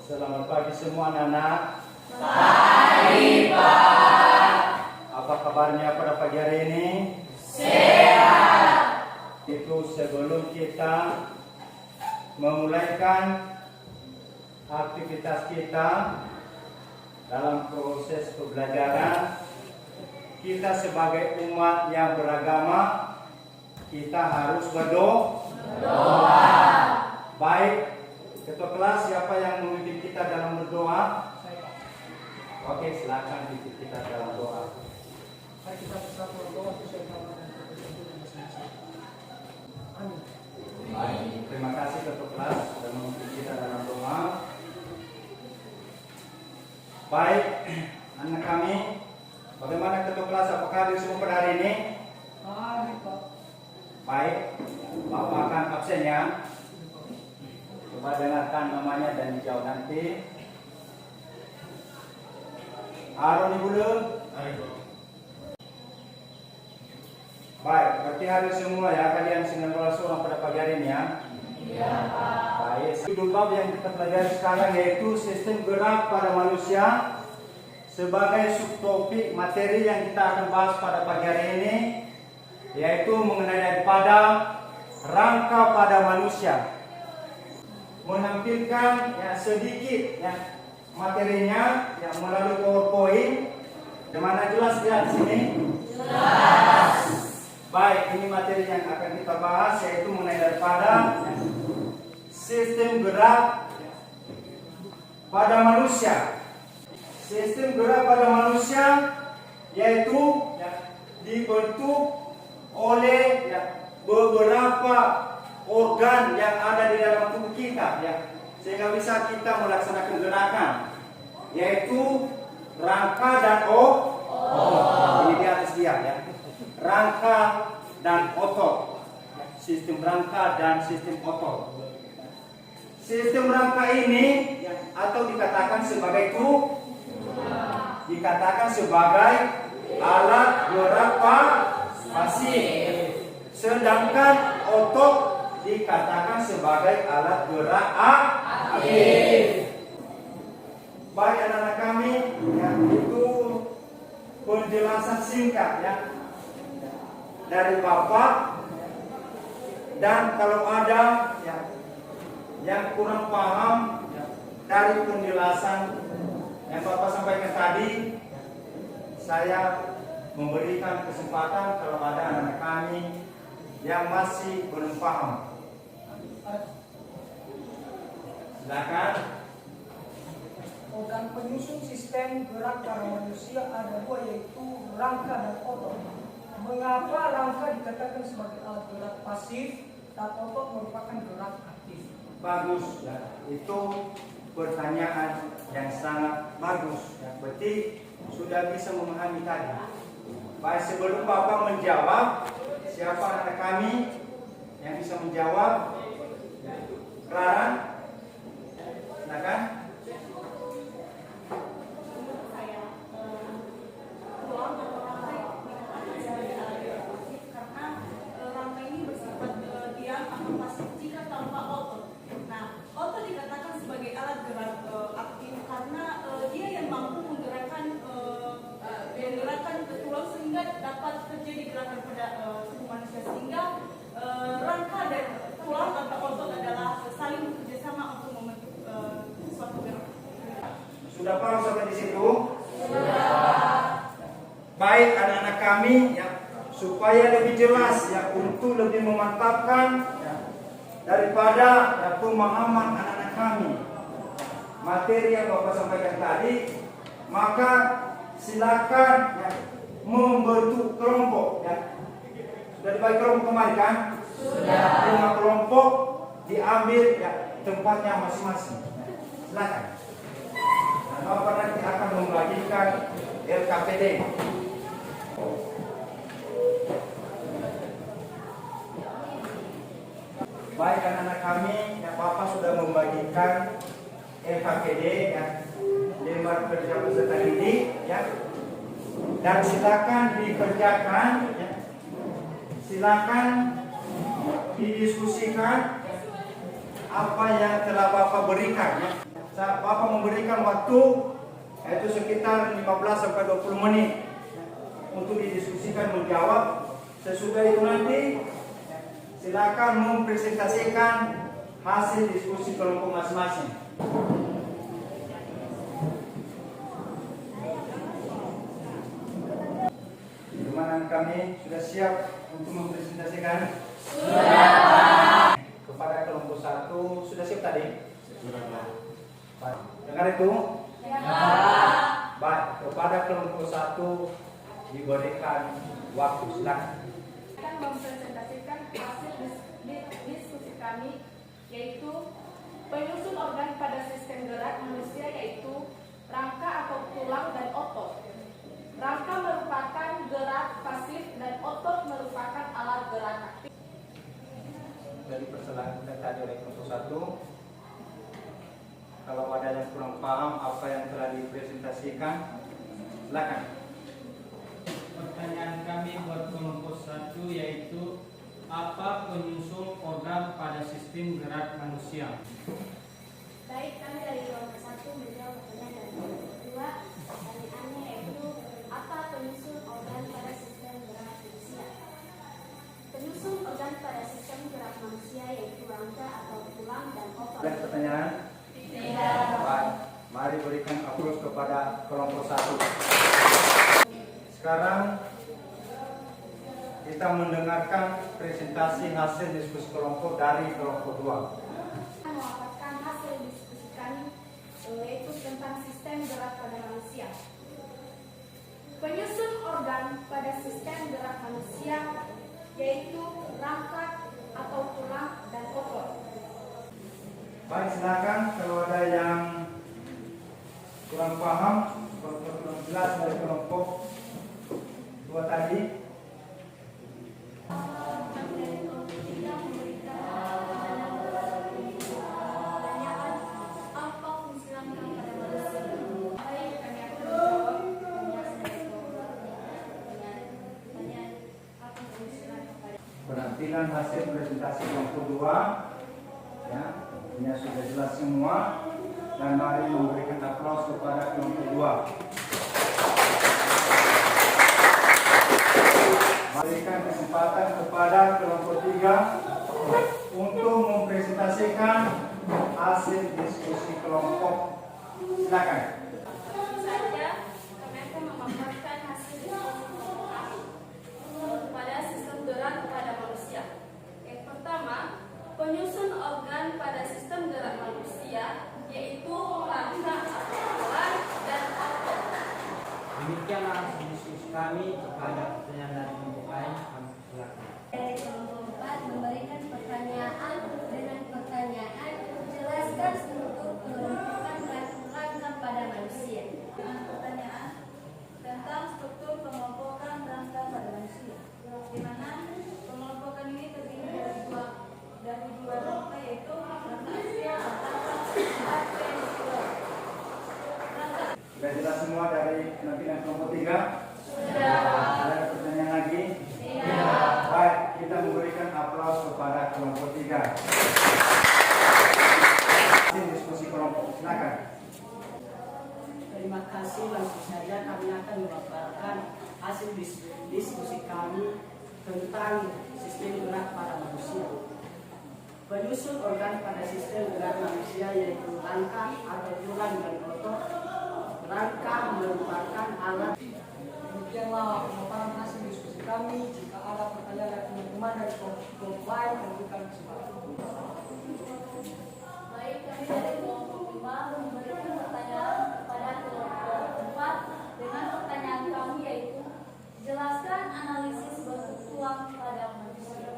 Selamat pagi semua anak-anak. Pagi, Pak. Apa kabarnya pada pagi hari ini? Sehat. Itu sebelum kita memulaikan aktivitas kita dalam proses pembelajaran, kita sebagai umat yang beragama, kita harus berdoa. Baik, ketua kelas siapa yang memimpin kita dalam berdoa? Oke, silakan pimpin kita dalam doa. Kita bersama berdoa sesuai nama dan keputusan Tuhan masing-masing. Amin. Baik, terima kasih ketua kelas sudah memimpin kita dalam doa. Baik, anak kami, bagaimana ketua kelas? Apakah hadir semua pada hari ini? Amin, Pak. Baik, Bapak akan absen ya. Coba dengarkan namanya dan dijawab nanti. Aaron Ibu Le. Baik, berarti hari semua ya kalian 19 orang pada pagi hari ini ya. Iya, Pak. Baik, judul bab yang kita pelajari sekarang yaitu sistem gerak pada manusia sebagai subtopik materi yang kita akan bahas pada pagi hari ini, yaitu mengenai daripada rangka pada manusia. Menampilkan ya sedikit ya materinya yang melalui PowerPoint. Di mana jelas ya di sini? Jelas. Baik, ini materi yang akan kita bahas yaitu mengenai daripada ya, sistem gerak pada manusia. Sistem gerak pada manusia yaitu ya, dibentuk oleh ya, beberapa organ yang ada di dalam tubuh kita ya, sehingga bisa kita melaksanakan gerakan, yaitu rangka dan otot. Ini di atas dia ya, rangka dan otot, sistem rangka dan sistem otot. Sistem rangka ini ya, atau dikatakan sebagai alat gerak pasif, sedangkan otot dikatakan sebagai alat gerak aktif. Baik anak-anak kami, ya, itu penjelasan singkat ya dari Bapak. Dan kalau ada ya, yang kurang paham ya, dari penjelasan yang Bapak sampaikan tadi, saya memberikan kesempatan kalau ada anak-anak kami yang masih belum paham. Silakan. Organ penyusun sistem gerak pada manusia ada dua, yaitu rangka dan otot. Mengapa rangka dikatakan sebagai alat gerak pasif dan otot merupakan gerak aktif? Bagus ya. Itu pertanyaan yang sangat bagus ya. Berarti sudah bisa memahami tadi. Baik, sebelum Bapak menjawab, siapa anak kami yang bisa menjawab? Clara, silakan. Dapat terjadi gerakan pada tubuh manusia, sehingga rangka dan tulang atau otot adalah saling bekerjasama untuk membentuk suatu gerakan. Sudah paham sampai di situ? Sudah. Baik anak-anak kami ya, supaya lebih jelas ya, untuk lebih memantapkan ya, daripada ya, pemahaman anak-anak kami materi yang Bapak sampaikan tadi, maka silakan ya, membentuk kelompok ya. Sudah dibagi kelompok kemarin kan? Sudah. 5 kelompok diambil ya, tempatnya masing-masing. Silakan. Dan Bapak nanti akan membagikan LKPD. Baik anak-anak kami, ya, Bapak sudah membagikan LKPD ya, lembar kerja peserta didik ya. Dan silakan dikerjakan ya. Silakan didiskusikan apa yang telah Bapak berikan ya. Bapak memberikan waktu yaitu sekitar 15 sampai 20 menit untuk didiskusikan menjawab. Sesudah itu nanti silakan mempresentasikan hasil diskusi kelompok masing-masing. Teman kami sudah siap untuk mempresentasikan? Sudah. Kepada kelompok 1 sudah siap tadi? Sudah. Dengar itu? Ya. Baik, kepada kelompok 1 diberikan waktu, silakan. Akan mempresentasikan hasil diskusi kami, yaitu penyusun organ pada sistem gerak manusia, yaitu rangka atau tulang dan otot. Rangka merupakan gerak pasif dan otot merupakan alat gerak aktif. Dari perselisihan tadi oleh kelompok 1, kalau ada yang kurang paham apa yang telah dipresentasikan, silakan. Pertanyaan kami buat kelompok 1 yaitu apa penyusun organ pada sistem gerak manusia? Baik, kami dari kelompok 1 menjawab pertanyaan dari kelompok 2. Pertanyaannya yaitu apa penyusun organ pada sistem gerak manusia? Penyusun organ pada sistem gerak manusia yaitu rangka atau tulang dan otot. Ada pertanyaan? Tidak. Baik, mari berikan aplaus kepada kelompok 1. Sekarang kita mendengarkan presentasi hasil diskusi kelompok dari kelompok 2. Melaporkan hasil diskusi kami yaitu tentang sistem gerak pada manusia. Penyusun organ pada sistem gerak manusia yaitu rangka atau tulang dan otot. Baik, silakan kalau ada yang kurang paham, kurang jelas dari kelompok 2 tadi. Penampilan hasil presentasi kelompok 2 ya, ini sudah jelas semua, dan mari memberikan aplaus kepada kelompok 2. Berikan kesempatan kepada kelompok 3 untuk mempresentasikan hasil diskusi kelompok. Silakan. Langsung saja kami akan memaparkan hasil diskusi kelompok kami pada sistem gerak pada manusia. Yang pertama, penyusun organ pada sistem gerak manusia yaitu rangka atau tulang dan otot. Demikianlah hasil diskusi kami. Jika ada pertanyaan dari kelompok lain, kami silakan. Dari kelompok 4 memberikan pertanyaan dengan pertanyaan jelaskan struktur pengelompokan rangka pada manusia. Dengan pertanyaan tentang struktur pengelompokan rangka pada manusia, di mana pengelompokan ini terdiri dari dua rangka, yaitu rangka axial dan rangka. Sudah jelas semua dari penampilan kelompok 3? Sudah. Ada pertanyaan lagi? Tidak. Baik, kita memberikan aplaus kepada kelompok 3. Hasil diskusi kelompok, silakan. Terima kasih, langsung saja kami akan memaparkan hasil diskusi kami tentang sistem gerak pada manusia. Penyusun organ pada sistem gerak manusia yaitu rangka atau tulang dan otot. Rangka merupakan alat. Demikianlah pemaparan hasil diskusi kami. Jika ada pertanyaan dari teman-teman dari kelompok lain, berikan kesempatan. Baik, kami dari kelompok 5 memberikan pertanyaan kepada kelompok 4 dengan pertanyaan kami yaitu jelaskan analisis bentuk tulang pada manusia.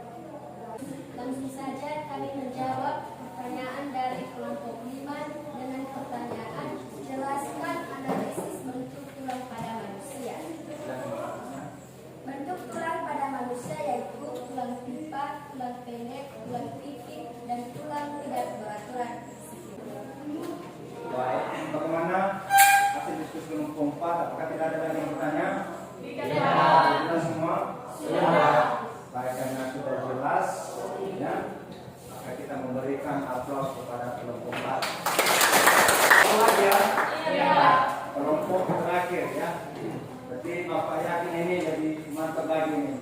Langsung saja kami menjawab pertanyaan dari kelompok 5 dengan pertanyaan jelaskan analisis bentuk tulang pada manusia. Bentuk tulang pada manusia yaitu tulang pipa, tulang pendek, tulang pipih, dan tulang tidak beraturan. Baik, ini jadi mantap lagi ini.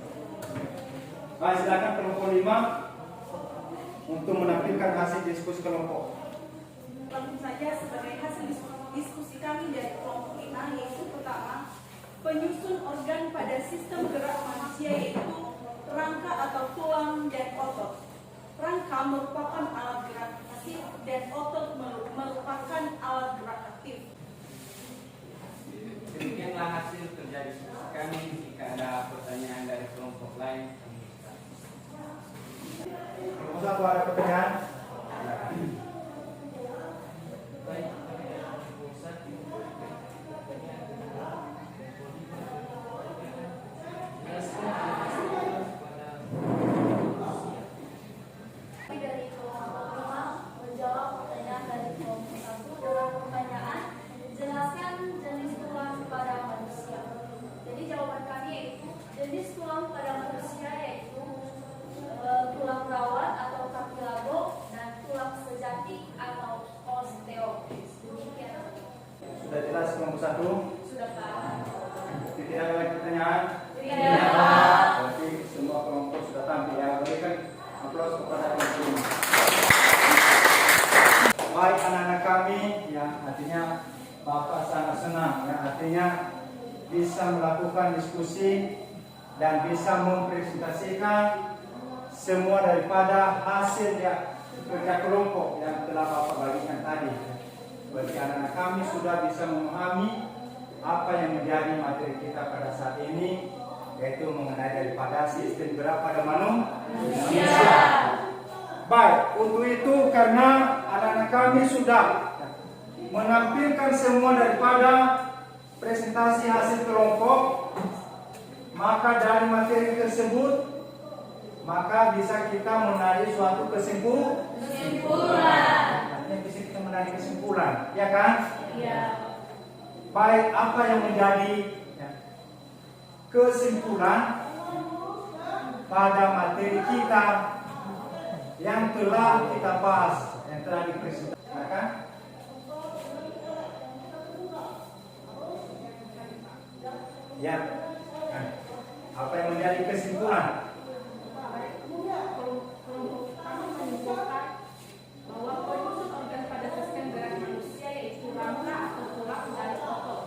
Baik, silakan kelompok 5 untuk menampilkan hasil diskusi kelompok. Langsung saja sebagai hasil diskusi kami dari kelompok 5, yaitu pertama, penyusun organ pada sistem gerak manusia yaitu rangka atau tulang dan otot. Rangka merupakan alat gerak pasif dan otot merupakan alat gerak aktif. Demikianlah hasil kerja diskusi kami. Jika ada pertanyaan dari kelompok lain, Kelompok 1 ada pertanyaan? baik. Kami dari kelompok 5 menjawab pertanyaan dari kelompok 1 dengan pertanyaan jelaskan jenis tulang pada manusia. Jadi jawaban kami yaitu jenis tulang pada manusia yaitu tulang rawat atau cartílago dan tulang sejati atau osteo. Demikian. Sudah jelas kelompok 1? Sudah Pak. Tidak ada lagi pertanyaan? Tidak Pak. Berarti semua kelompok sudah tampil ya. Berikan aplaus kepada kelompok ini. Baik anak-anak kami, ya artinya Bapak sangat senang, ya artinya bisa melakukan diskusi dan bisa mempresentasikan semua daripada hasil ya kerja kelompok yang telah Bapak bagikan tadi. Berarti anak-anak kami sudah bisa memahami apa yang menjadi materi kita pada saat ini, yaitu mengenai daripada sistem gerak pada manusia. Baik, untuk itu karena anak-anak kami sudah menampilkan semua daripada presentasi hasil kelompok, maka dari materi tersebut maka bisa kita menarik suatu kesimpulan. Artinya bisa kita menarik kesimpulan, ya kan? Iya. Baik, apa yang menjadi kesimpulan pada materi kita yang telah kita bahas, yang telah dipresentasikan? Ya. Nah, apa yang menjadi kesimpulan? Kelompok kami menyimpulkan bahwa penyusun organ pada sistem gerak manusia yaitu rangka atau tulang dan otot.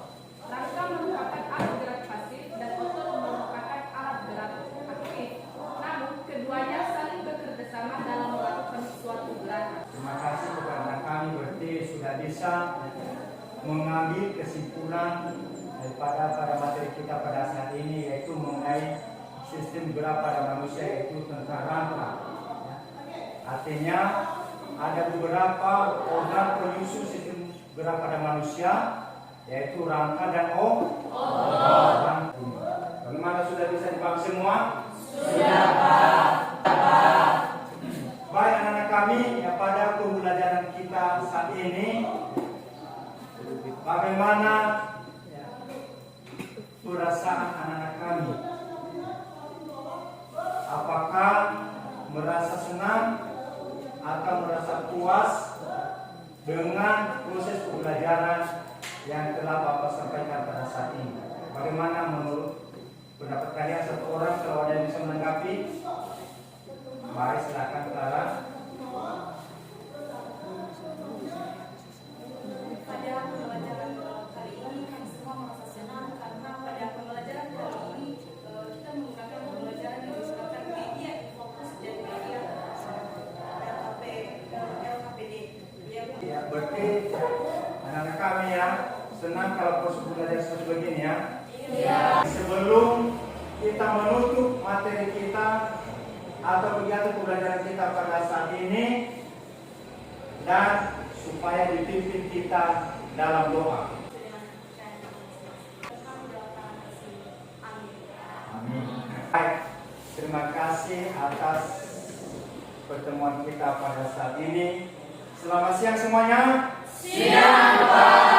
Rangka merupakan alat gerak pasif dan otot merupakan alat gerak aktif. Namun keduanya saling bekerja sama dalam melakukan suatu gerakan. Terima kasih kepada kami, berarti sudah bisa mengambil kesimpulan daripada pada materi kita pada saat ini, yaitu mengenai sistem gerak pada manusia, yaitu tentang rangka. Artinya ada beberapa organ penyusun sistem gerak pada manusia, yaitu rangka dan otot. Bagaimana, sudah bisa dipahami semua? Sudah Pak. Baik anak-anak kami, ya, pada pembelajaran kita saat ini, bagaimana perasaan anak-anak kami? Apakah merasa senang atau merasa puas dengan proses pembelajaran yang telah Bapak sampaikan pada saat ini? Bagaimana menurut pendapat kalian? Satu orang, kalau ada yang bisa menanggapi. Baik, silakan Clara. Pada pembelajaran kali ini kami semua merasa senang karena pada pembelajaran kali ini kita menggunakan pembelajaran yang disebutkan media fokus dan media LKPD. Ya, berarti anak-anak kami ya senang kalau proses belajar seperti begini ya. Iya. Sebelum kita menutup materi kita atau kegiatan pembelajaran kita pada saat ini, dan supaya dipimpin kita dalam doa. Amin. Baik, terima kasih atas pertemuan kita pada saat ini. Selamat siang semuanya. Siang Pak.